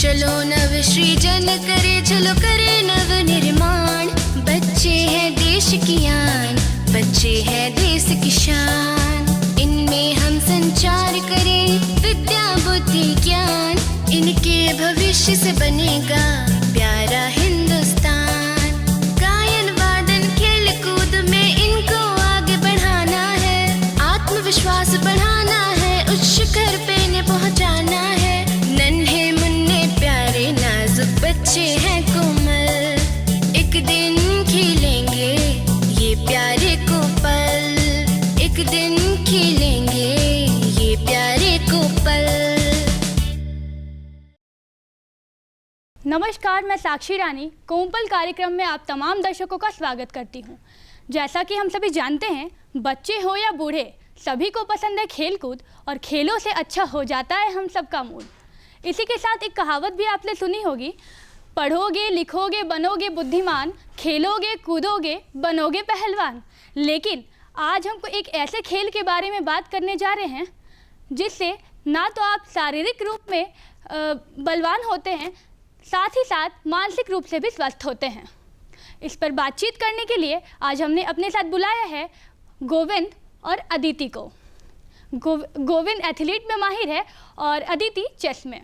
चलो नव सृजन करे, चलो करे नव निर्माण। बच्चे हैं देश की आन, बच्चे हैं देश की शान। इनमें हम संचार करें विद्या बुद्धि ज्ञान, इनके भविष्य से बनेगा प्यारा हिंदुस्तान। गायन वादन खेल कूद में इनको आगे बढ़ाना है, आत्मविश्वास बढ़ाना है, उच्च शिखर पे इन्हें पहुंचाना है। नन्हे मुन्ने प्यारे नाजुक बच्चे हैं कोमल, एक दिन खिलेंगे ये प्यारे को पल, एक दिन खिलेंगे ये प्यारे को पल। नमस्कार, मैं साक्षी रानी कोमपल कार्यक्रम में आप तमाम दर्शकों का स्वागत करती हूं। जैसा कि हम सभी जानते हैं, बच्चे हो या बूढ़े सभी को पसंद है खेल कूद, और खेलों से अच्छा हो जाता है हम सबका मूड। इसी के साथ एक कहावत भी आपने सुनी होगी, पढ़ोगे लिखोगे बनोगे बुद्धिमान, खेलोगे कूदोगे बनोगे पहलवान। लेकिन आज हमको एक ऐसे खेल के बारे में बात करने जा रहे हैं जिससे ना तो आप शारीरिक रूप में बलवान होते हैं, साथ ही साथ मानसिक रूप से भी स्वस्थ होते हैं। इस पर बातचीत करने के लिए आज हमने अपने साथ बुलाया है गोविंद और अदिति को। गोविंद एथलीट में माहिर है और अदिति चेस में।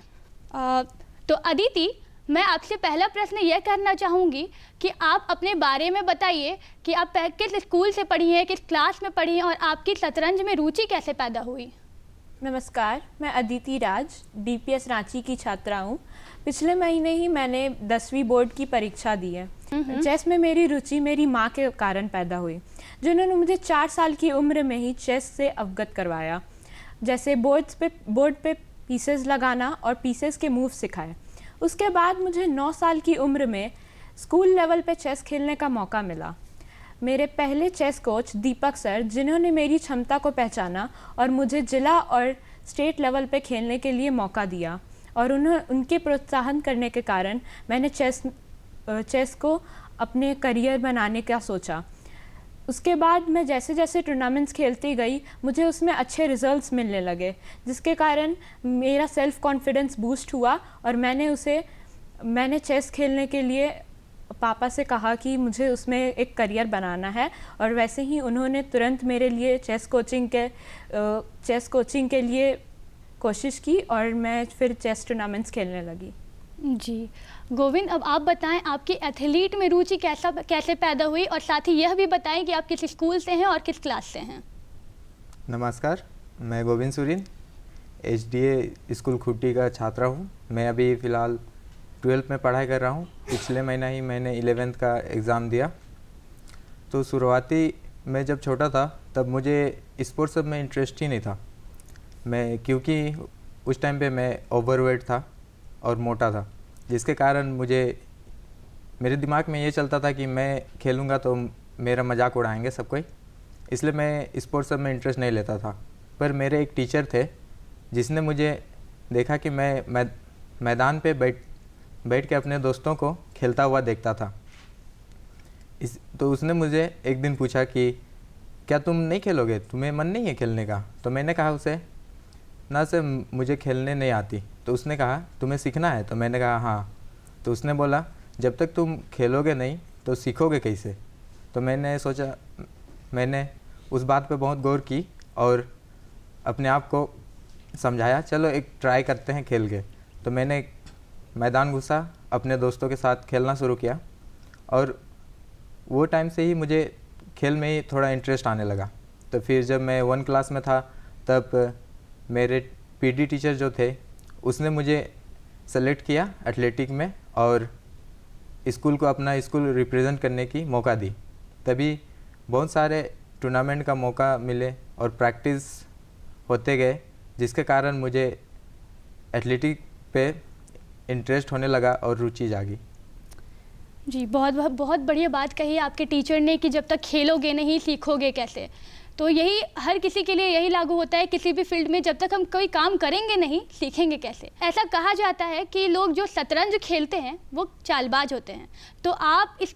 तो अदिति, मैं आपसे पहला प्रश्न यह करना चाहूँगी कि आप अपने बारे में बताइए कि आप किस स्कूल से पढ़ी हैं, किस क्लास में पढ़ी हैं, और आपकी शतरंज में रुचि कैसे पैदा हुई। नमस्कार, मैं अदिति राज DPS रांची की छात्रा हूँ। पिछले महीने ही मैंने 10वीं बोर्ड की परीक्षा दी है। चेस में मेरी रुचि मेरी माँ के कारण पैदा हुई, जिन्होंने मुझे 4 साल की उम्र में ही चेस से अवगत करवाया। जैसे बोर्ड पे पीसेस लगाना और पीसेस के मूव सिखाए। उसके बाद मुझे 9 साल की उम्र में स्कूल लेवल पे चेस खेलने का मौका मिला। मेरे पहले चेस कोच दीपक सर, जिन्होंने मेरी क्षमता को पहचाना और मुझे जिला और स्टेट लेवल पे खेलने के लिए मौका दिया, और उनके प्रोत्साहन करने के कारण मैंने चेस को अपने करियर बनाने का सोचा। उसके बाद मैं जैसे जैसे टूर्नामेंट्स खेलती गई, मुझे उसमें अच्छे रिजल्ट्स मिलने लगे, जिसके कारण मेरा सेल्फ कॉन्फिडेंस बूस्ट हुआ, और मैंने चेस खेलने के लिए पापा से कहा कि मुझे उसमें एक करियर बनाना है, और वैसे ही उन्होंने तुरंत मेरे लिए चेस कोचिंग के लिए कोशिश की, और मैं फिर चेस टूर्नामेंट्स खेलने लगी। जी गोविंद, अब आप बताएं आपकी एथलीट में रुचि कैसे पैदा हुई, और साथ ही यह भी बताएं कि आप किस स्कूल से हैं और किस क्लास से हैं। नमस्कार, मैं गोविंद सुरीन HDA स्कूल खुट्टी का छात्रा हूँ। मैं अभी फ़िलहाल 12th में पढ़ाई कर रहा हूँ। पिछले महीना ही मैंने 11th का एग्ज़ाम दिया। तो शुरुआती मैं जब छोटा था तब मुझे स्पोर्ट्स सब में इंटरेस्ट ही नहीं था। क्योंकि उस टाइम पे मैं ओवरवेट था और मोटा था, जिसके कारण मेरे दिमाग में ये चलता था कि मैं खेलूँगा तो मेरा मजाक उड़ाएंगे सब कोई, इसलिए मैं स्पोर्ट्स सब में इंटरेस्ट नहीं लेता था। पर मेरे एक टीचर थे जिसने मुझे देखा कि मैं मैदान पे बैठ के अपने दोस्तों को खेलता हुआ देखता था। तो उसने मुझे एक दिन पूछा कि क्या तुम नहीं खेलोगे, तुम्हें मन नहीं है खेलने का। तो मैंने कहा उसे, ना सर मुझे खेलने नहीं आती। तो उसने कहा तुम्हें सीखना है। तो मैंने कहा हाँ। तो उसने बोला जब तक तुम खेलोगे नहीं तो सीखोगे कैसे। तो मैंने सोचा, मैंने उस बात पे बहुत गौर की और अपने आप को समझाया चलो एक ट्राई करते हैं खेल के। तो मैंने मैदान घुसा, अपने दोस्तों के साथ खेलना शुरू किया, और वो टाइम से ही मुझे खेल में ही थोड़ा इंटरेस्ट आने लगा। तो फिर जब मैं 1 क्लास में था तब मेरे PD टीचर जो थे उसने मुझे सेलेक्ट किया एथलेटिक में, और स्कूल को अपना स्कूल रिप्रेजेंट करने की मौका दी। तभी बहुत सारे टूर्नामेंट का मौका मिले और प्रैक्टिस होते गए, जिसके कारण मुझे एथलेटिक पे इंटरेस्ट होने लगा और रुचि जागी। जी बहुत बढ़िया बात कही आपके टीचर ने कि जब तक खेलोगे नहीं सीखोगे कैसे। तो यही हर किसी के लिए यही लागू होता है किसी भी फील्ड में, जब तक हम कोई काम करेंगे नहीं सीखेंगे कैसे। ऐसा कहा जाता है कि लोग जो शतरंज खेलते हैं वो चालबाज होते हैं। तो आप इस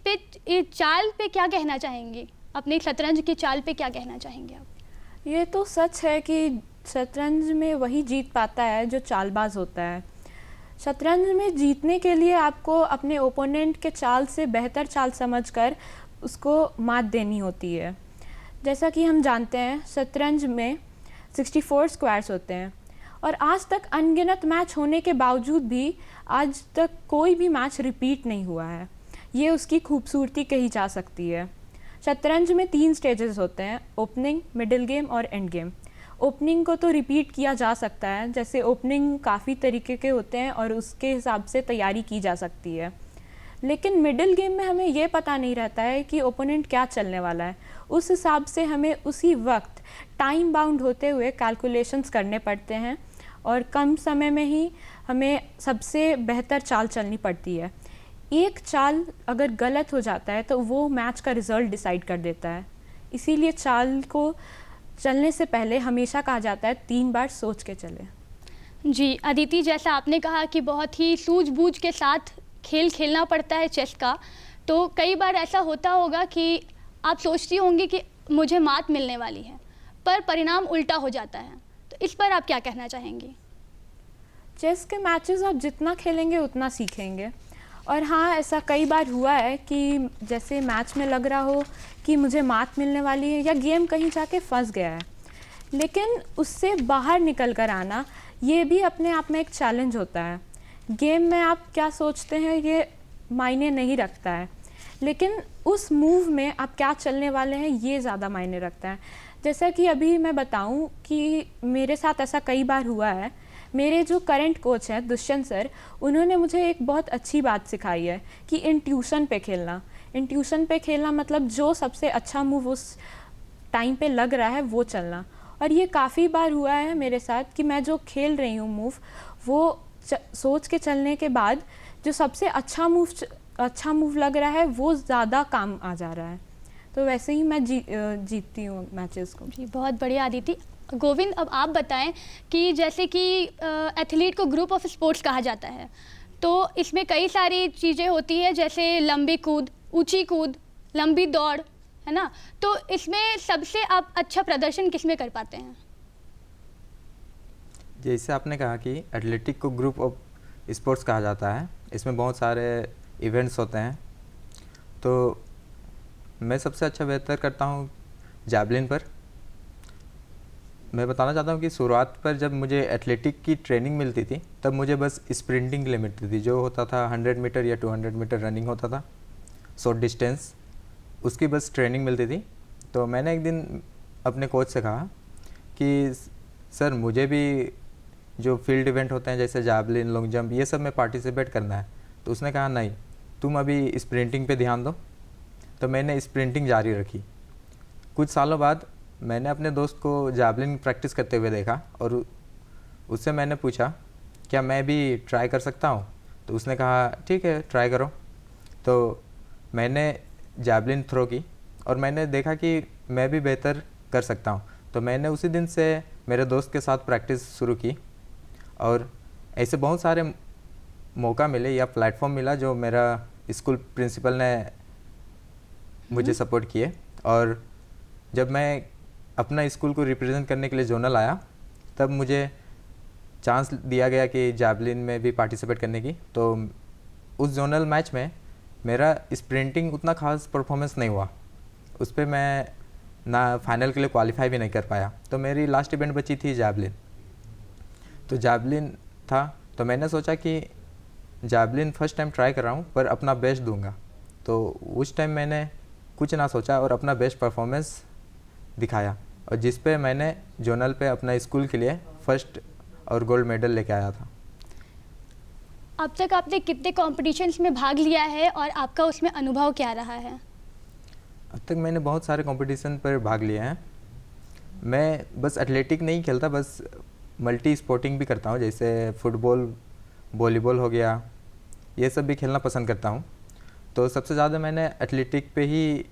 चाल पे क्या कहना चाहेंगे, अपनी शतरंज की चाल पे क्या कहना चाहेंगे आप? ये तो सच है कि शतरंज में वही जीत पाता है जो चालबाज होता है। शतरंज में जीतने के लिए आपको अपने ओपोनेंट के चाल से बेहतर चाल समझकर उसको मात देनी होती है। जैसा कि हम जानते हैं शतरंज में 64 स्क्वायर्स होते हैं और आज तक अनगिनत मैच होने के बावजूद भी आज तक कोई भी मैच रिपीट नहीं हुआ है। ये उसकी खूबसूरती कही जा सकती है। शतरंज में 3 स्टेजेस होते हैं, ओपनिंग, मिडिल गेम और एंड गेम। ओपनिंग को तो रिपीट किया जा सकता है, जैसे ओपनिंग काफ़ी तरीके के होते हैं और उसके हिसाब से तैयारी की जा सकती है। लेकिन मिडिल गेम में हमें ये पता नहीं रहता है कि ओपोनेंट क्या चलने वाला है। उस हिसाब से हमें उसी वक्त टाइम बाउंड होते हुए कैलकुलेशंस करने पड़ते हैं और कम समय में ही हमें सबसे बेहतर चाल चलनी पड़ती है। एक चाल अगर गलत हो जाता है तो वो मैच का रिज़ल्ट डिसाइड कर देता है। इसीलिए चाल को चलने से पहले हमेशा कहा जाता है 3 बार सोच के चलें। जी अदिति, जैसा आपने कहा कि बहुत ही सूझबूझ के साथ खेल खेलना पड़ता है चेस का, तो कई बार ऐसा होता होगा कि आप सोचती होंगी कि मुझे मात मिलने वाली है, पर परिणाम उल्टा हो जाता है, तो इस पर आप क्या कहना चाहेंगी? चेस के मैचेस आप जितना खेलेंगे उतना सीखेंगे। और हाँ, ऐसा कई बार हुआ है कि जैसे मैच में लग रहा हो कि मुझे मात मिलने वाली है या गेम कहीं जाके फंस गया है, लेकिन उससे बाहर निकल कर आना ये भी अपने आप में एक चैलेंज होता है। गेम में आप क्या सोचते हैं ये मायने नहीं रखता है, लेकिन उस मूव में आप क्या चलने वाले हैं ये ज़्यादा मायने रखता है। जैसा कि अभी मैं बताऊं कि मेरे साथ ऐसा कई बार हुआ है। मेरे जो करंट कोच हैं दुष्यंत सर, उन्होंने मुझे एक बहुत अच्छी बात सिखाई है कि इंट्यूशन पे खेलना मतलब जो सबसे अच्छा मूव उस टाइम पे लग रहा है वो चलना। और ये काफ़ी बार हुआ है मेरे साथ कि मैं जो खेल रही हूँ मूव, वो सोच के चलने के बाद जो सबसे अच्छा मूव लग रहा है वो ज़्यादा काम आ जा रहा है। तो वैसे ही मैं जीतती हूँ मैचेस को। जी बहुत बढ़िया अदिति। गोविंद, अब आप बताएं कि जैसे कि एथलीट को ग्रुप ऑफ स्पोर्ट्स कहा जाता है, तो इसमें कई सारी चीज़ें होती है, जैसे लंबी कूद, ऊंची कूद, लंबी दौड़, है ना? तो इसमें सबसे आप अच्छा प्रदर्शन किस में कर पाते हैं? जैसे आपने कहा कि एथलेटिक को ग्रुप ऑफ स्पोर्ट्स कहा जाता है, इसमें बहुत सारे इवेंट्स होते हैं, तो मैं सबसे अच्छा बेहतर करता हूँ जैवलिन पर। मैं बताना चाहता हूँ कि शुरुआत पर जब मुझे एथलेटिक की ट्रेनिंग मिलती थी तब मुझे बस स्प्रिंटिंग के लिए मिलती थी, जो होता था 100 मीटर या 200 मीटर रनिंग होता था, शॉर्ट डिस्टेंस, उसकी बस ट्रेनिंग मिलती थी। तो मैंने एक दिन अपने कोच से कहा कि सर मुझे भी जो फील्ड इवेंट होते हैं जैसे जैवलिन, लॉन्ग जंप, ये सब में पार्टिसिपेट करना है। तो उसने कहा नहीं, तुम अभी स्प्रिंटिंग पे ध्यान दो। तो मैंने स्प्रिंटिंग जारी रखी। कुछ सालों बाद मैंने अपने दोस्त को जैवलिन प्रैक्टिस करते हुए देखा और उससे मैंने पूछा क्या मैं भी ट्राई कर सकता हूँ। तो उसने कहा ठीक है ट्राई करो। तो मैंने जैवलिन थ्रो की और मैंने देखा कि मैं भी बेहतर कर सकता हूँ। तो मैंने उसी दिन से मेरे दोस्त के साथ प्रैक्टिस शुरू की और ऐसे बहुत सारे मौका मिले या प्लेटफॉर्म मिला जो मेरा स्कूल प्रिंसिपल ने मुझे सपोर्ट किए। और जब मैं अपना स्कूल को रिप्रेजेंट करने के लिए जोनल आया तब मुझे चांस दिया गया कि जैवलिन में भी पार्टिसिपेट करने की। तो उस जोनल मैच में मेरा स्प्रिंटिंग उतना खास परफॉर्मेंस नहीं हुआ, उस पर मैं ना फाइनल के लिए क्वालिफाई भी नहीं कर पाया। तो मेरी लास्ट इवेंट बची थी जैवलिन। तो जैवलिन था तो मैंने सोचा कि जैवलिन फर्स्ट टाइम ट्राई कर रहा हूँ पर अपना बेस्ट दूंगा। तो उस टाइम मैंने कुछ ना सोचा और अपना बेस्ट परफॉर्मेंस दिखाया और जिस पे मैंने जोनल पे अपना स्कूल के लिए फर्स्ट और गोल्ड मेडल लेके आया था। अब तक आपने कितने कॉम्पिटिशन्स में भाग लिया है और आपका उसमें अनुभव क्या रहा है? अब तक मैंने बहुत सारे कंपटीशन पर भाग लिए हैं। मैं बस एथलेटिक नहीं खेलता, बस मल्टी स्पोर्टिंग भी करता हूँ, जैसे फुटबॉल, वॉलीबॉल हो गया, ये सब भी खेलना पसंद करता हूँ। तो सबसे ज़्यादा मैंने एथलेटिक पे ही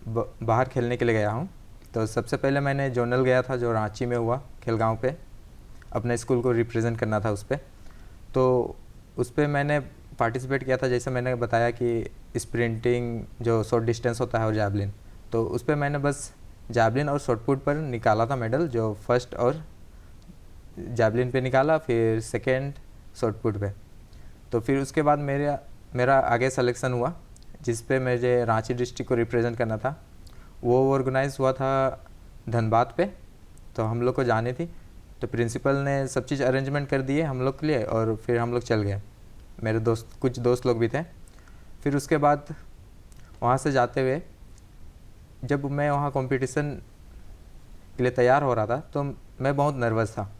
बाहर खेलने के लिए गया हूँ। तो सबसे पहले मैंने जोनल गया था जो रांची में हुआ, खेलगांव पे, अपने स्कूल को रिप्रेजेंट करना था उस पर। तो उस पर मैंने पार्टिसिपेट किया था, जैसे मैंने बताया कि स्प्रिंटिंग जो शॉर्ट डिस्टेंस होता है और जैवलिन। तो उस पर मैंने बस जैवलिन और शॉटपुट पर निकाला था मेडल, जो फर्स्ट और जैवलिन पे निकाला, फिर सेकंड, शॉर्ट पुट पे। तो फिर उसके बाद मेरा आगे सिलेक्शन हुआ, जिस पे मुझे रांची डिस्ट्रिक्ट को रिप्रेजेंट करना था। वो ऑर्गेनाइज हुआ था धनबाद पे, तो हम लोग को जानी थी। तो प्रिंसिपल ने सब चीज़ अरेंजमेंट कर दिए हम लोग के लिए, और फिर हम लोग चल गए। मेरे कुछ दोस्त लोग भी थे। फिर उसके बाद वहाँ से जाते हुए जब मैं वहाँ कंपटीशन के लिए तैयार हो रहा था, तो मैं बहुत नर्वस था।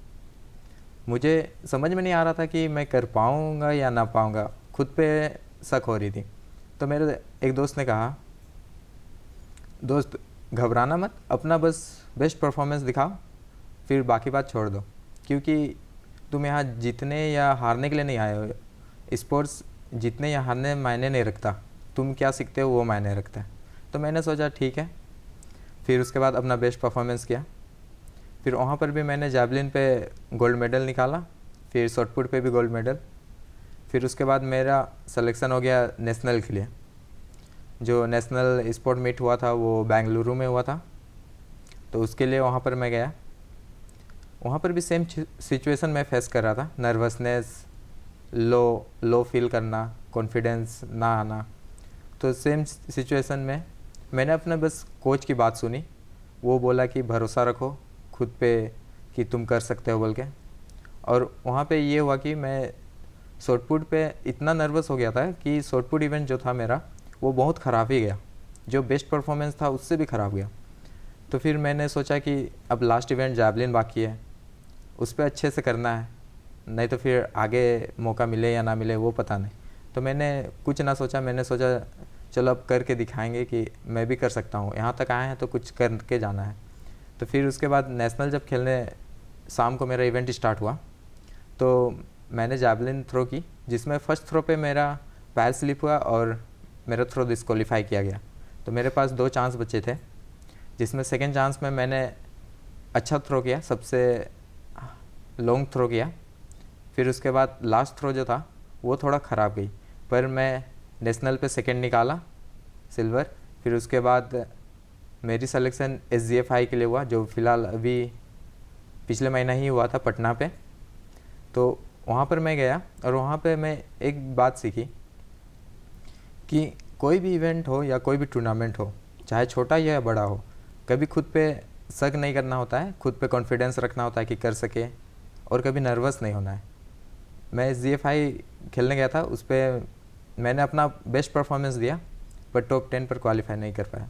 मुझे समझ में नहीं आ रहा था कि मैं कर पाऊँगा या ना पाऊँगा, खुद पे शक हो रही थी। तो मेरे एक दोस्त ने कहा, दोस्त घबराना मत, अपना बस बेस्ट परफॉर्मेंस दिखाओ, फिर बाकी बात छोड़ दो, क्योंकि तुम यहाँ जीतने या हारने के लिए नहीं आए हो। स्पोर्ट्स जीतने या हारने मायने नहीं रखता, तुम क्या सीखते हो वो मायने रखता है। तो मैंने सोचा ठीक है। फिर उसके बाद अपना बेस्ट परफॉर्मेंस किया। फिर वहाँ पर भी मैंने जैवलिन पे गोल्ड मेडल निकाला, फिर शॉट पुट पे भी गोल्ड मेडल। फिर उसके बाद मेरा सिलेक्शन हो गया नेशनल के लिए। जो नेशनल स्पोर्ट मीट हुआ था वो बेंगलुरु में हुआ था, तो उसके लिए वहाँ पर मैं गया। वहाँ पर भी सेम सिचुएशन मैं फेस कर रहा था, नर्वसनेस, लो फील करना, कॉन्फिडेंस ना आना। तो सेम सिचुएशन में मैंने अपने बस कोच की बात सुनी। वो बोला कि भरोसा रखो खुद पे कि तुम कर सकते हो बोल के। और वहाँ पे ये हुआ कि मैं शॉट पुट पे इतना नर्वस हो गया था कि शॉट पुट इवेंट जो था मेरा वो बहुत ख़राब ही गया, जो बेस्ट परफॉर्मेंस था उससे भी ख़राब गया। तो फिर मैंने सोचा कि अब लास्ट इवेंट जैवलिन बाकी है, उस पर अच्छे से करना है, नहीं तो फिर आगे मौका मिले या ना मिले वो पता नहीं। तो मैंने कुछ ना सोचा, मैंने सोचा चलो अब करके दिखाएंगे कि मैं भी कर सकता हूँ, यहाँ तक आए हैं तो कुछ करके जाना है। तो फिर उसके बाद नेशनल जब खेलने शाम को मेरा इवेंट स्टार्ट हुआ, तो मैंने जैवलिन थ्रो की, जिसमें फर्स्ट थ्रो पे मेरा पैर स्लिप हुआ और मेरा थ्रो डिस्क्वालीफाई किया गया। तो मेरे पास 2 चांस बचे थे, जिसमें सेकेंड चांस में मैंने अच्छा थ्रो किया, सबसे लॉन्ग थ्रो किया। फिर उसके बाद लास्ट थ्रो जो था वो थोड़ा ख़राब गई, पर मैं नेशनल पे सेकंड निकाला, सिल्वर। फिर उसके बाद मेरी सिलेक्शन SGFI के लिए हुआ, जो फ़िलहाल अभी पिछले महीना ही हुआ था पटना पे। तो वहाँ पर मैं गया और वहाँ पे मैं एक बात सीखी कि कोई भी इवेंट हो या कोई भी टूर्नामेंट हो, चाहे छोटा या बड़ा हो, कभी खुद पे शक नहीं करना होता है, खुद पे कॉन्फिडेंस रखना होता है कि कर सके, और कभी नर्वस नहीं होना है। मैं SGFI खेलने गया था, उस पर मैंने अपना बेस्ट परफॉर्मेंस दिया, पर टॉप 10 पर क्वालिफाई नहीं कर पाया।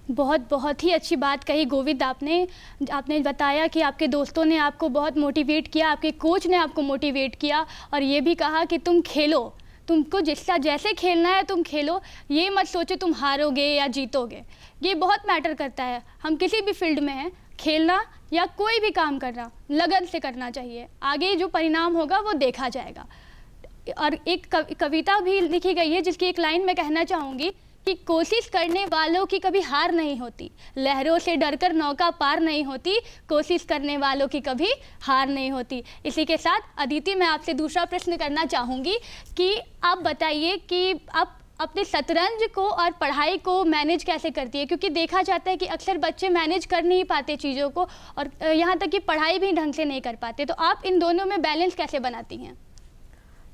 बहुत ही अच्छी बात कही गोविंद आपने बताया कि आपके दोस्तों ने आपको बहुत मोटिवेट किया, आपके कोच ने आपको मोटिवेट किया, और ये भी कहा कि तुम खेलो, तुमको जैसे खेलना है तुम खेलो, ये मत सोचो तुम हारोगे या जीतोगे। ये बहुत मैटर करता है, हम किसी भी फील्ड में हैं, खेलना या कोई भी काम करना लगन से करना चाहिए, आगे जो परिणाम होगा वो देखा जाएगा। और एक कविता भी लिखी गई है जिसकी एक लाइन मैं कहना चाहूँगी कि कोशिश करने वालों की कभी हार नहीं होती, लहरों से डरकर नौका पार नहीं होती, कोशिश करने वालों की कभी हार नहीं होती। इसी के साथ अदिति, मैं आपसे दूसरा प्रश्न करना चाहूँगी कि आप बताइए कि आप अपने शतरंज को और पढ़ाई को मैनेज कैसे करती है, क्योंकि देखा जाता है कि अक्सर बच्चे मैनेज कर नहीं पाते चीज़ों को, और यहाँ तक कि पढ़ाई भी ढंग से नहीं कर पाते। तो आप इन दोनों में बैलेंस कैसे बनाती हैं?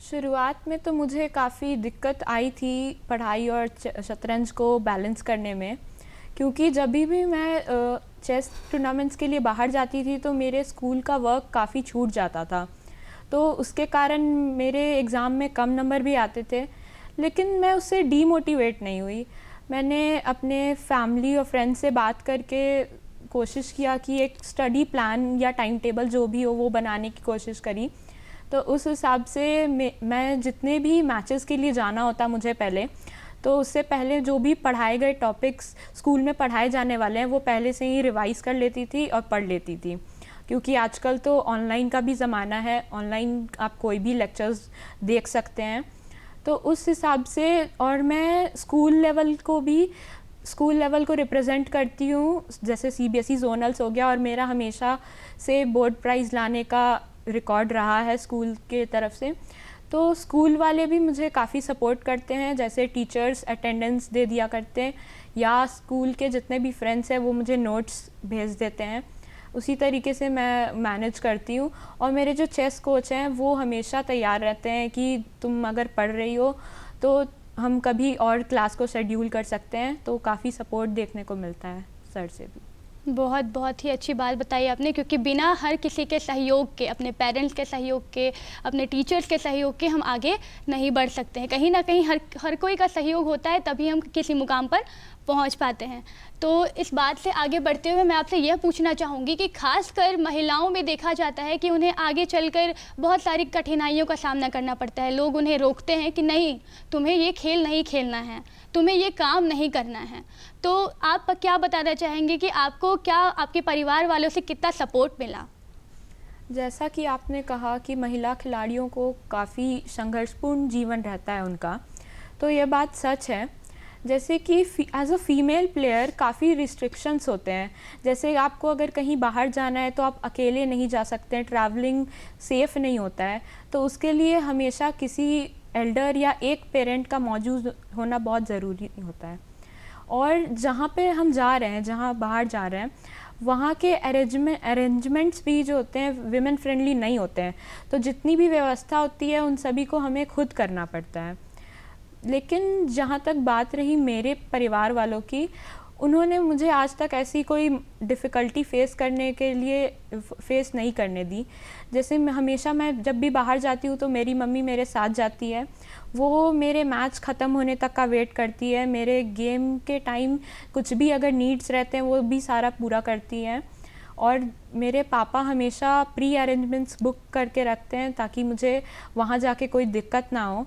शुरुआत में तो मुझे काफ़ी दिक्कत आई थी पढ़ाई और शतरंज को बैलेंस करने में, क्योंकि जब भी मैं चेस टूर्नामेंट्स के लिए बाहर जाती थी तो मेरे स्कूल का वर्क काफ़ी छूट जाता था, तो उसके कारण मेरे एग्ज़ाम में कम नंबर भी आते थे। लेकिन मैं उससे डीमोटिवेट नहीं हुई। मैंने अपने फैमिली और फ्रेंड्स से बात करके कोशिश किया कि एक स्टडी प्लान या टाइम टेबल जो भी हो वो बनाने की कोशिश करी। तो उस हिसाब से मैं जितने भी मैचेस के लिए जाना होता मुझे पहले, तो उससे पहले जो भी पढ़ाए गए टॉपिक्स स्कूल में पढ़ाए जाने वाले हैं वो पहले से ही रिवाइज़ कर लेती थी और पढ़ लेती थी, क्योंकि आजकल तो ऑनलाइन का भी ज़माना है, ऑनलाइन आप कोई भी लेक्चर्स देख सकते हैं। तो उस हिसाब से, और मैं स्कूल लेवल को रिप्रेजेंट करती हूँ, जैसे CBSE जोनल्स हो गया, और मेरा हमेशा से बोर्ड प्राइज़ लाने का रिकॉर्ड रहा है स्कूल के तरफ से। तो स्कूल वाले भी मुझे काफ़ी सपोर्ट करते हैं, जैसे टीचर्स अटेंडेंस दे दिया करते हैं, या स्कूल के जितने भी फ्रेंड्स हैं वो मुझे नोट्स भेज देते हैं। उसी तरीके से मैं मैनेज करती हूँ। और मेरे जो चेस कोच हैं वो हमेशा तैयार रहते हैं कि तुम अगर पढ़ रही हो तो हम कभी और क्लास को शेड्यूल कर सकते हैं, तो काफ़ी सपोर्ट देखने को मिलता है सर से भी। बहुत ही अच्छी बात बताई आपने, क्योंकि बिना हर किसी के सहयोग के, अपने पेरेंट्स के सहयोग के, अपने टीचर्स के सहयोग के हम आगे नहीं बढ़ सकते हैं। कहीं ना कहीं हर कोई का सहयोग होता है तभी हम किसी मुकाम पर पहुंच पाते हैं। तो इस बात से आगे बढ़ते हुए मैं आपसे यह पूछना चाहूँगी कि खासकर महिलाओं में देखा जाता है कि उन्हें आगे चलकर बहुत सारी कठिनाइयों का सामना करना पड़ता है। लोग उन्हें रोकते हैं कि नहीं, तुम्हें ये खेल नहीं खेलना है, तुम्हें ये काम नहीं करना है। तो आप क्या बताना चाहेंगे कि आपको क्या आपके परिवार वालों से कितना सपोर्ट मिला? जैसा कि आपने कहा कि महिला खिलाड़ियों को काफ़ी संघर्षपूर्ण जीवन रहता है उनका, तो ये बात सच है। जैसे कि एज अ फीमेल प्लेयर काफ़ी रिस्ट्रिक्शंस होते हैं। जैसे आपको अगर कहीं बाहर जाना है तो आप अकेले नहीं जा सकते हैं, ट्रैवलिंग सेफ़ नहीं होता है, तो उसके लिए हमेशा किसी एल्डर या एक पेरेंट का मौजूद होना बहुत ज़रूरी होता है। और जहाँ पे हम जा रहे हैं, जहाँ बाहर जा रहे हैं, वहाँ के अरेंजमेंट्स भी जो होते हैं विमेन फ्रेंडली नहीं होते हैं, तो जितनी भी व्यवस्था होती है उन सभी को हमें खुद करना पड़ता है। लेकिन जहाँ तक बात रही मेरे परिवार वालों की, उन्होंने मुझे आज तक ऐसी कोई डिफ़िकल्टी फ़ेस नहीं करने दी। जैसे मैं जब भी बाहर जाती हूँ तो मेरी मम्मी मेरे साथ जाती है, वो मेरे मैच ख़त्म होने तक का वेट करती है, मेरे गेम के टाइम कुछ भी अगर नीड्स रहते हैं वो भी सारा पूरा करती है। और मेरे पापा हमेशा प्री अरेंजमेंट्स बुक करके रखते हैं ताकि मुझे वहाँ जाके कोई दिक्कत ना हो।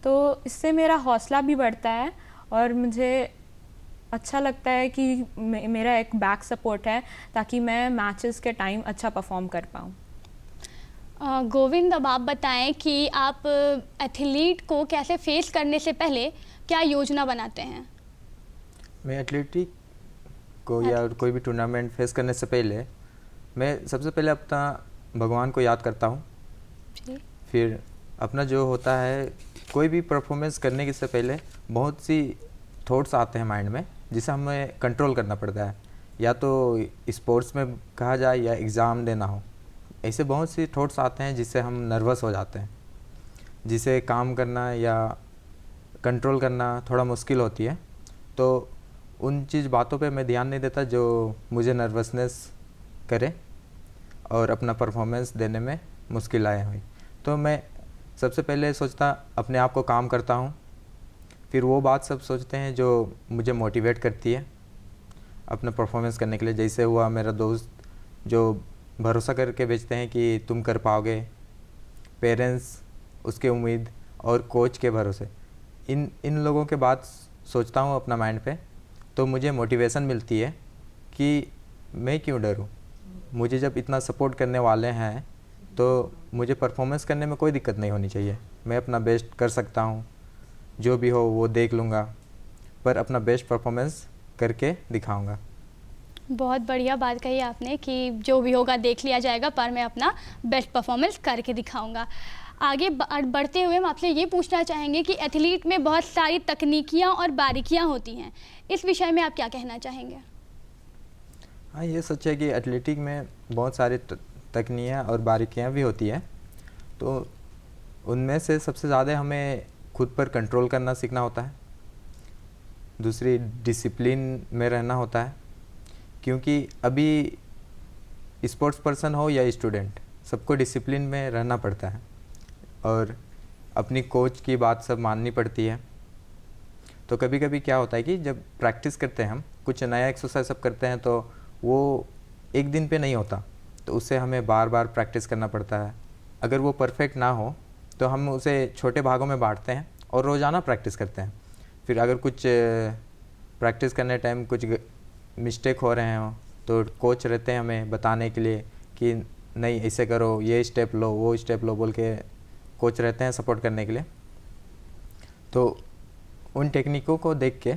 तो इससे मेरा हौसला भी बढ़ता है और मुझे अच्छा लगता है कि मेरा एक बैक सपोर्ट है ताकि मैं मैचेस के टाइम अच्छा परफॉर्म कर पाऊँ। गोविंद, अब आप बताएं कि आप एथलीट को कैसे फेस करने से पहले क्या योजना बनाते हैं? मैं एथलेटिक को या कोई भी टूर्नामेंट फेस करने से पहले मैं सबसे पहले अपना भगवान को याद करता हूँ। फिर अपना जो होता है, कोई भी परफॉर्मेंस करने से पहले बहुत सी थॉट्स आते हैं माइंड में जिसे हमें कंट्रोल करना पड़ता है, या तो स्पोर्ट्स में कहा जाए या एग्ज़ाम देना हो। ऐसे बहुत सी थॉट्स आते हैं जिससे हम नर्वस हो जाते हैं, जिसे काम करना या कंट्रोल करना थोड़ा मुश्किल होती है। तो उन बातों पे मैं ध्यान नहीं देता जो मुझे नर्वसनेस करे और अपना परफॉर्मेंस देने में मुश्किल आए हुई। तो मैं सबसे पहले सोचता अपने आप को काम करता हूँ, फिर वो बात सब सोचते हैं जो मुझे मोटिवेट करती है अपना परफॉर्मेंस करने के लिए। जैसे हुआ मेरा दोस्त जो भरोसा करके भेजते हैं कि तुम कर पाओगे, पेरेंट्स उसके उम्मीद और कोच के भरोसे, इन लोगों के बात सोचता हूँ अपना माइंड पे, तो मुझे मोटिवेशन मिलती है कि मैं क्यों डरूँ। मुझे जब इतना सपोर्ट करने वाले हैं तो मुझे परफॉर्मेंस करने में कोई दिक्कत नहीं होनी चाहिए। मैं अपना बेस्ट कर सकता हूँ, जो भी हो वो देख लूँगा, पर अपना बेस्ट परफॉर्मेंस करके दिखाऊँगा। बहुत बढ़िया बात कही आपने कि जो भी होगा देख लिया जाएगा, पर मैं अपना बेस्ट परफॉर्मेंस करके दिखाऊंगा। आगे बढ़ते हुए हम आपसे ये पूछना चाहेंगे कि एथलीट में बहुत सारी तकनीकियाँ और बारीकियाँ होती हैं, इस विषय में आप क्या कहना चाहेंगे? हाँ, ये सच है कि एथलेटिक में बहुत सारी तकनीकियाँ और बारीकियाँ भी होती हैं। तो उनमें से सबसे ज़्यादा हमें खुद पर कंट्रोल करना सीखना होता है, दूसरी डिसिप्लिन में रहना होता है, क्योंकि अभी स्पोर्ट्स पर्सन हो या स्टूडेंट, सबको डिसिप्लिन में रहना पड़ता है और अपनी कोच की बात सब माननी पड़ती है। तो कभी कभी क्या होता है कि जब प्रैक्टिस करते हैं, हम कुछ नया एक्सरसाइज सब करते हैं, तो वो एक दिन पे नहीं होता, तो उससे हमें बार बार प्रैक्टिस करना पड़ता है। अगर वो परफेक्ट ना हो तो हम उसे छोटे भागों में बांटते हैं और रोज़ाना प्रैक्टिस करते हैं। फिर अगर कुछ प्रैक्टिस करने टाइम कुछ मिस्टेक हो रहे हो तो कोच रहते हैं हमें बताने के लिए कि नहीं ऐसे करो, ये स्टेप लो, वो स्टेप लो, बोल के कोच रहते हैं सपोर्ट करने के लिए। तो उन टेक्निकों को देख के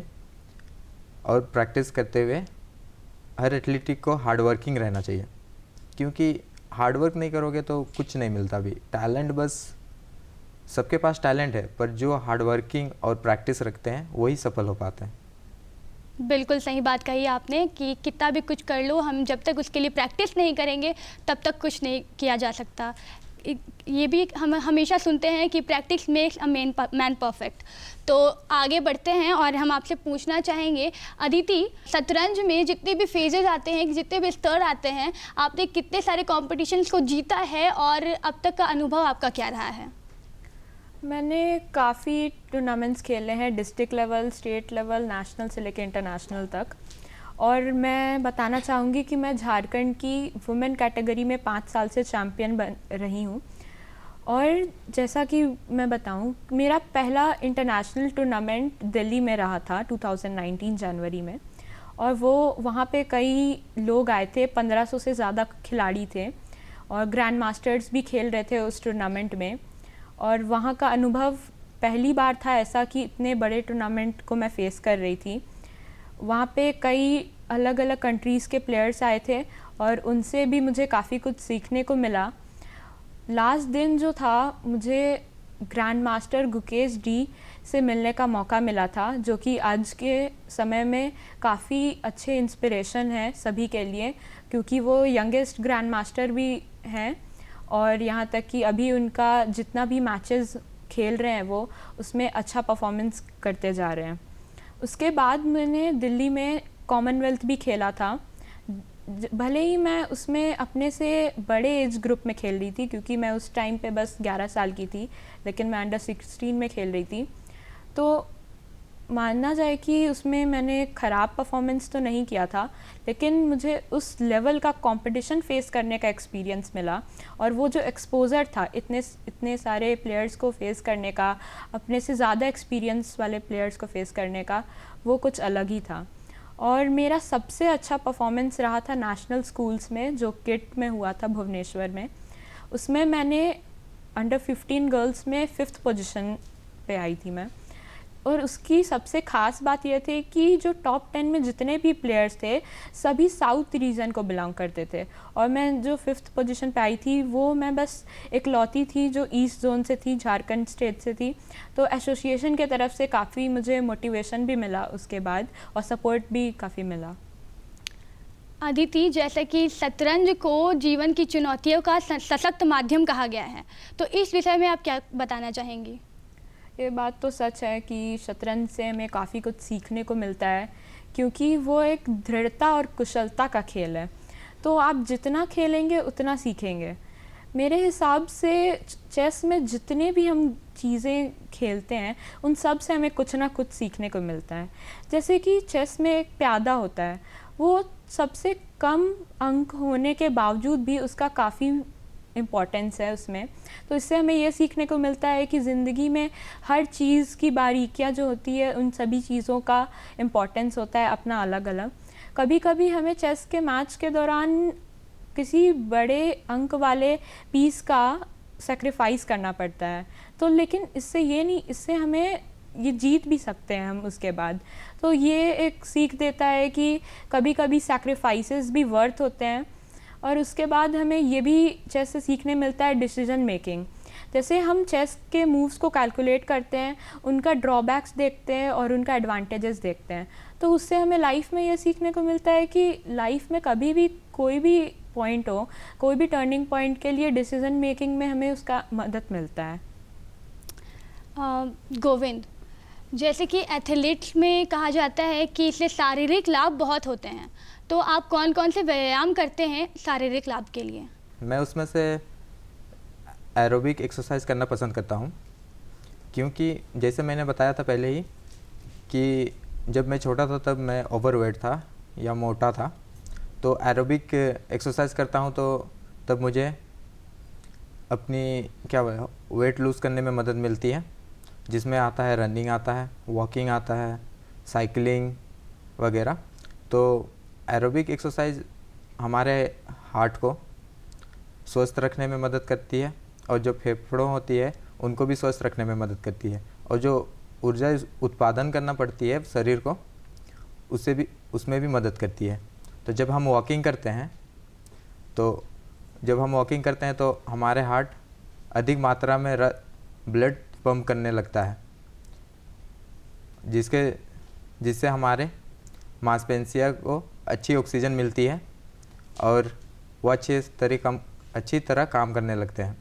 और प्रैक्टिस करते हुए हर एथलीट को हार्ड वर्किंग रहना चाहिए, क्योंकि हार्ड वर्क नहीं करोगे तो कुछ नहीं मिलता। भी टैलेंट, बस सबके पास टैलेंट है, पर जो हार्ड वर्किंग और प्रैक्टिस रखते हैं वही सफल हो पाते हैं। बिल्कुल सही बात कही आपने कि कितना भी कुछ कर लो, हम जब तक उसके लिए प्रैक्टिस नहीं करेंगे तब तक कुछ नहीं किया जा सकता। ये भी हम हमेशा सुनते हैं कि practice makes a man perfect. तो आगे बढ़ते हैं और हम आपसे पूछना चाहेंगे, अदिति, शतरंज में जितने भी फेजेस आते हैं, जितने भी स्तर आते हैं, आपने कितने सारे कॉम्पिटिशन्स को जीता है और अब तक का अनुभव आपका क्या रहा है? मैंने काफ़ी टूर्नामेंट्स खेले हैं, district level, state level, national से लेकर इंटरनेशनल तक। और मैं बताना चाहूँगी कि मैं झारखंड की वुमेन कैटेगरी में 5 साल से चैम्पियन बन रही हूँ। और जैसा कि मैं बताऊँ, मेरा पहला इंटरनेशनल टूर्नामेंट दिल्ली में रहा था 2019 जनवरी में। और वो वहाँ पे कई लोग आए थे, 1500 से ज़्यादा खिलाड़ी थे और ग्रैंड मास्टर्स भी खेल रहे थे उस टूर्नामेंट में। और वहाँ का अनुभव पहली बार था ऐसा कि इतने बड़े टूर्नामेंट को मैं फ़ेस कर रही थी। वहाँ पे कई अलग अलग कंट्रीज़ के प्लेयर्स आए थे और उनसे भी मुझे काफ़ी कुछ सीखने को मिला। लास्ट दिन जो था, मुझे ग्रैंड मास्टर गुकेश डी से मिलने का मौका मिला था, जो कि आज के समय में काफ़ी अच्छे इंस्पिरेशन है सभी के लिए, क्योंकि वो यंगेस्ट ग्रैंड मास्टर भी हैं। और यहाँ तक कि अभी उनका जितना भी मैचेस खेल रहे हैं वो उसमें अच्छा परफॉर्मेंस करते जा रहे हैं। उसके बाद मैंने दिल्ली में कॉमनवेल्थ भी खेला था। भले ही मैं उसमें अपने से बड़े एज ग्रुप में खेल रही थी, क्योंकि मैं उस टाइम पे बस 11 साल की थी, लेकिन मैं अंडर 16 में खेल रही थी। तो मानना जाए कि उसमें मैंने ख़राब परफॉर्मेंस तो नहीं किया था, लेकिन मुझे उस लेवल का कंपटीशन फेस करने का एक्सपीरियंस मिला। और वो जो एक्सपोज़र था इतने सारे प्लेयर्स को फेस करने का, अपने से ज़्यादा एक्सपीरियंस वाले प्लेयर्स को फेस करने का, वो कुछ अलग ही था। और मेरा सबसे अच्छा परफॉर्मेंस रहा था नेशनल स्कूल्स में, जो किट में हुआ था भुवनेश्वर में। उसमें मैंने अंडर 15 गर्ल्स में 5th पोजीशन पे आई थी मैं। और उसकी सबसे ख़ास बात यह थी कि जो टॉप 10 में जितने भी प्लेयर्स थे सभी साउथ रीजन को बिलोंग करते थे, और मैं जो 5th पोजीशन पे आई थी वो मैं बस इकलौती थी जो ईस्ट जोन से थी, झारखंड स्टेट से थी। तो एसोसिएशन के तरफ से काफ़ी मुझे मोटिवेशन भी मिला उसके बाद, और सपोर्ट भी काफ़ी मिला। अदिति, जैसे कि शतरंज को जीवन की चुनौतियों का सशक्त माध्यम कहा गया है, तो इस विषय में आप क्या बताना चाहेंगी? ये बात तो सच है कि शतरंज से हमें काफ़ी कुछ सीखने को मिलता है, क्योंकि वो एक दृढ़ता और कुशलता का खेल है। तो आप जितना खेलेंगे उतना सीखेंगे। मेरे हिसाब से चेस में जितने भी हम चीज़ें खेलते हैं उन सब से हमें कुछ ना कुछ सीखने को मिलता है। जैसे कि चेस में एक प्यादा होता है, वो सबसे कम अंक होने के बावजूद भी उसका काफ़ी इम्पॉर्टेंस है उसमें। तो इससे हमें ये सीखने को मिलता है कि ज़िंदगी में हर चीज़ की बारीकियाँ जो होती है उन सभी चीज़ों का इम्पॉर्टेंस होता है अपना अलग अलग। कभी कभी हमें चेस के मैच के दौरान किसी बड़े अंक वाले पीस का सेक्रीफाइस करना पड़ता है, तो लेकिन इससे हमें ये जीत भी सकते हैं हम उसके बाद। तो ये एक सीख देता है कि कभी कभी सैक्रिफाइसेस भी वर्थ होते हैं। और उसके बाद हमें ये भी चेस से सीखने मिलता है डिसीजन मेकिंग। जैसे हम चेस के मूव्स को कैलकुलेट करते हैं, उनका ड्रॉबैक्स देखते हैं और उनका एडवांटेजेस देखते हैं, तो उससे हमें लाइफ में ये सीखने को मिलता है कि लाइफ में कभी भी कोई भी पॉइंट हो, कोई भी टर्निंग पॉइंट के लिए डिसीजन मेकिंग में हमें उसका मदद मिलता है। गोविंद, जैसे कि एथलीट्स में कहा जाता है कि इससे शारीरिक लाभ बहुत होते हैं, तो आप कौन कौन से व्यायाम करते हैं शारीरिक लाभ के लिए? मैं उसमें से एरोबिक एक्सरसाइज करना पसंद करता हूँ, क्योंकि जैसे मैंने बताया था पहले ही कि जब मैं छोटा था तब मैं ओवरवेट था या मोटा था। तो एरोबिक एक्सरसाइज करता हूँ तो तब मुझे अपनी वेट लूज़ करने में मदद मिलती है, जिसमें आता है रनिंग, आता है वॉकिंग, आता है साइकिलिंग वगैरह। तो एरोबिक एक्सरसाइज हमारे हार्ट को स्वस्थ रखने में मदद करती है, और जो फेफड़ों होती है उनको भी स्वस्थ रखने में मदद करती है, और जो ऊर्जा उत्पादन करना पड़ती है शरीर को उसमें भी मदद करती है। तो जब हम वॉकिंग करते हैं तो हमारे हार्ट अधिक मात्रा में ब्लड पंप करने लगता है, जिससे हमारे मांसपेशियों को अच्छी ऑक्सीजन मिलती है और वो अच्छी तरह काम करने लगते हैं।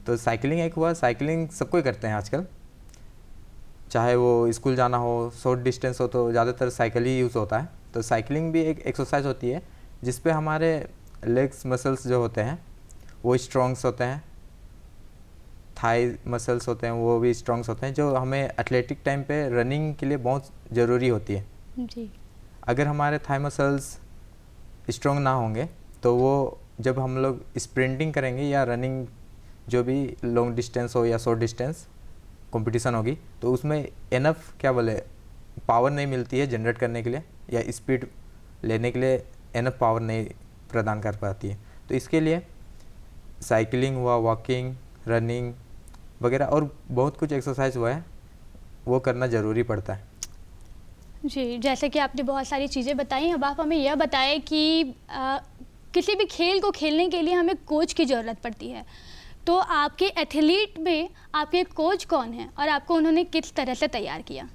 तो साइकिलिंग एक हुआ, साइकिलिंग सबको ही करते हैं आजकल, चाहे वो स्कूल जाना हो, शॉर्ट डिस्टेंस हो तो ज़्यादातर साइकिल ही यूज़ होता है। तो साइकिलिंग भी एक एक्सरसाइज होती है जिस पे हमारे लेग्स मसल्स जो होते हैं वो स्ट्रॉन्ग्स होते हैं, थाई मसल्स होते हैं वो भी स्ट्रॉन्ग्स होते हैं, जो हमें एथलेटिक टाइम पे रनिंग के लिए बहुत ज़रूरी होती है। जी। अगर हमारे थाई मसल्स स्ट्रॉन्ग ना होंगे तो वो जब हम लोग स्प्रिंटिंग करेंगे या रनिंग, जो भी लॉन्ग डिस्टेंस हो या शॉर्ट डिस्टेंस कंपटीशन होगी, तो उसमें इनफ पावर नहीं मिलती है जनरेट करने के लिए, या स्पीड लेने के लिए इनफ पावर नहीं प्रदान कर पाती है। तो इसके लिए साइकिलिंग हुआ, वॉकिंग, रनिंग वगैरह और बहुत कुछ एक्सरसाइज हुआ है, वो करना ज़रूरी पड़ता है। जी, जैसे कि आपने बहुत सारी चीज़ें बताई, अब आप हमें यह बताएं कि किसी भी खेल को खेलने के लिए हमें कोच की ज़रूरत पड़ती है, तो आपके एथलीट में आपके कोच कौन हैं और आपको उन्होंने किस तरह से तैयार किया?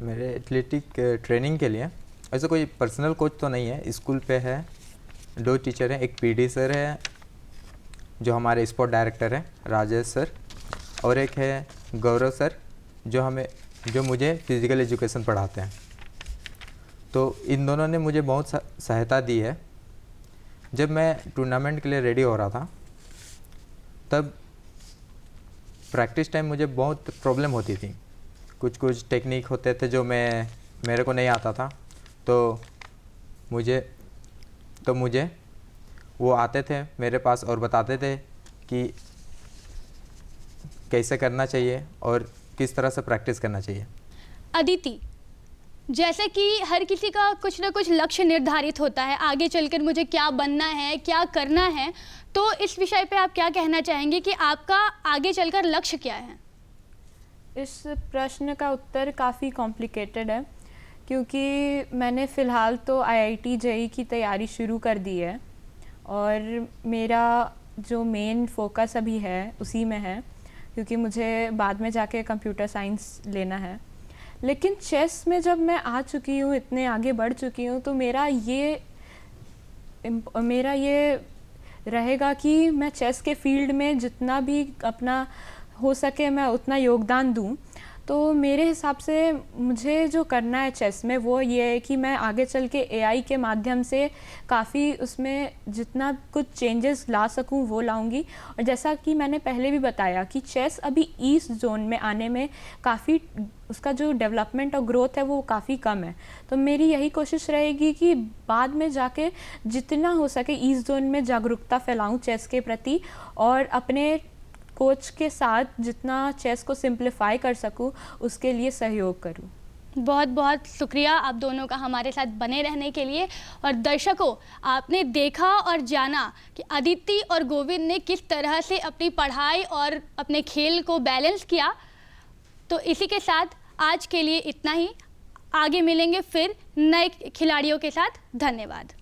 मेरे एथलेटिक ट्रेनिंग के लिए ऐसे कोई पर्सनल कोच तो नहीं है, स्कूल पे है 2 टीचर हैं, एक पीडी सर है जो हमारे स्पोर्ट डायरेक्टर हैं राजेश सर, और एक है गौरव सर जो मुझे फिज़िकल एजुकेशन पढ़ाते हैं। तो इन दोनों ने मुझे बहुत सहायता दी है। जब मैं टूर्नामेंट के लिए रेडी हो रहा था तब प्रैक्टिस टाइम मुझे बहुत प्रॉब्लम होती थी, कुछ टेक्निक होते थे जो मेरे को नहीं आता था, तो मुझे वो आते थे मेरे पास और बताते थे कि कैसे करना चाहिए और किस तरह से प्रैक्टिस करना चाहिए। अदिति, जैसे कि हर किसी का कुछ ना कुछ लक्ष्य निर्धारित होता है, आगे चलकर मुझे क्या बनना है, क्या करना है, तो इस विषय पे आप क्या कहना चाहेंगे कि आपका आगे चलकर लक्ष्य क्या है? इस प्रश्न का उत्तर काफ़ी कॉम्प्लिकेटेड है, क्योंकि मैंने फ़िलहाल तो IIT JEE की तैयारी शुरू कर दी है और मेरा जो मेन फोकस अभी है उसी में है, क्योंकि मुझे बाद में जाके कंप्यूटर साइंस लेना है। लेकिन चेस में जब मैं आ चुकी हूँ, इतने आगे बढ़ चुकी हूँ, तो मेरा ये रहेगा कि मैं चेस के फील्ड में जितना भी अपना हो सके मैं उतना योगदान दूँ। तो मेरे हिसाब से मुझे जो करना है चेस में वो ये है कि मैं आगे चल के AI के माध्यम से काफ़ी उसमें जितना कुछ चेंजेस ला सकूं वो लाऊंगी। और जैसा कि मैंने पहले भी बताया कि चेस अभी ईस्ट जोन में आने में काफ़ी उसका जो डेवलपमेंट और ग्रोथ है वो काफ़ी कम है। तो मेरी यही कोशिश रहेगी कि बाद में जाके जितना हो सके ईस्ट जोन में जागरूकता फैलाऊं चेस के प्रति, और अपने कोच के साथ जितना चेस को सिंप्लीफाई कर सकूं उसके लिए सहयोग करूं। बहुत बहुत शुक्रिया आप दोनों का हमारे साथ बने रहने के लिए। और दर्शकों, आपने देखा और जाना कि अदिति और गोविंद ने किस तरह से अपनी पढ़ाई और अपने खेल को बैलेंस किया। तो इसी के साथ आज के लिए इतना ही, आगे मिलेंगे फिर नए खिलाड़ियों के साथ। धन्यवाद।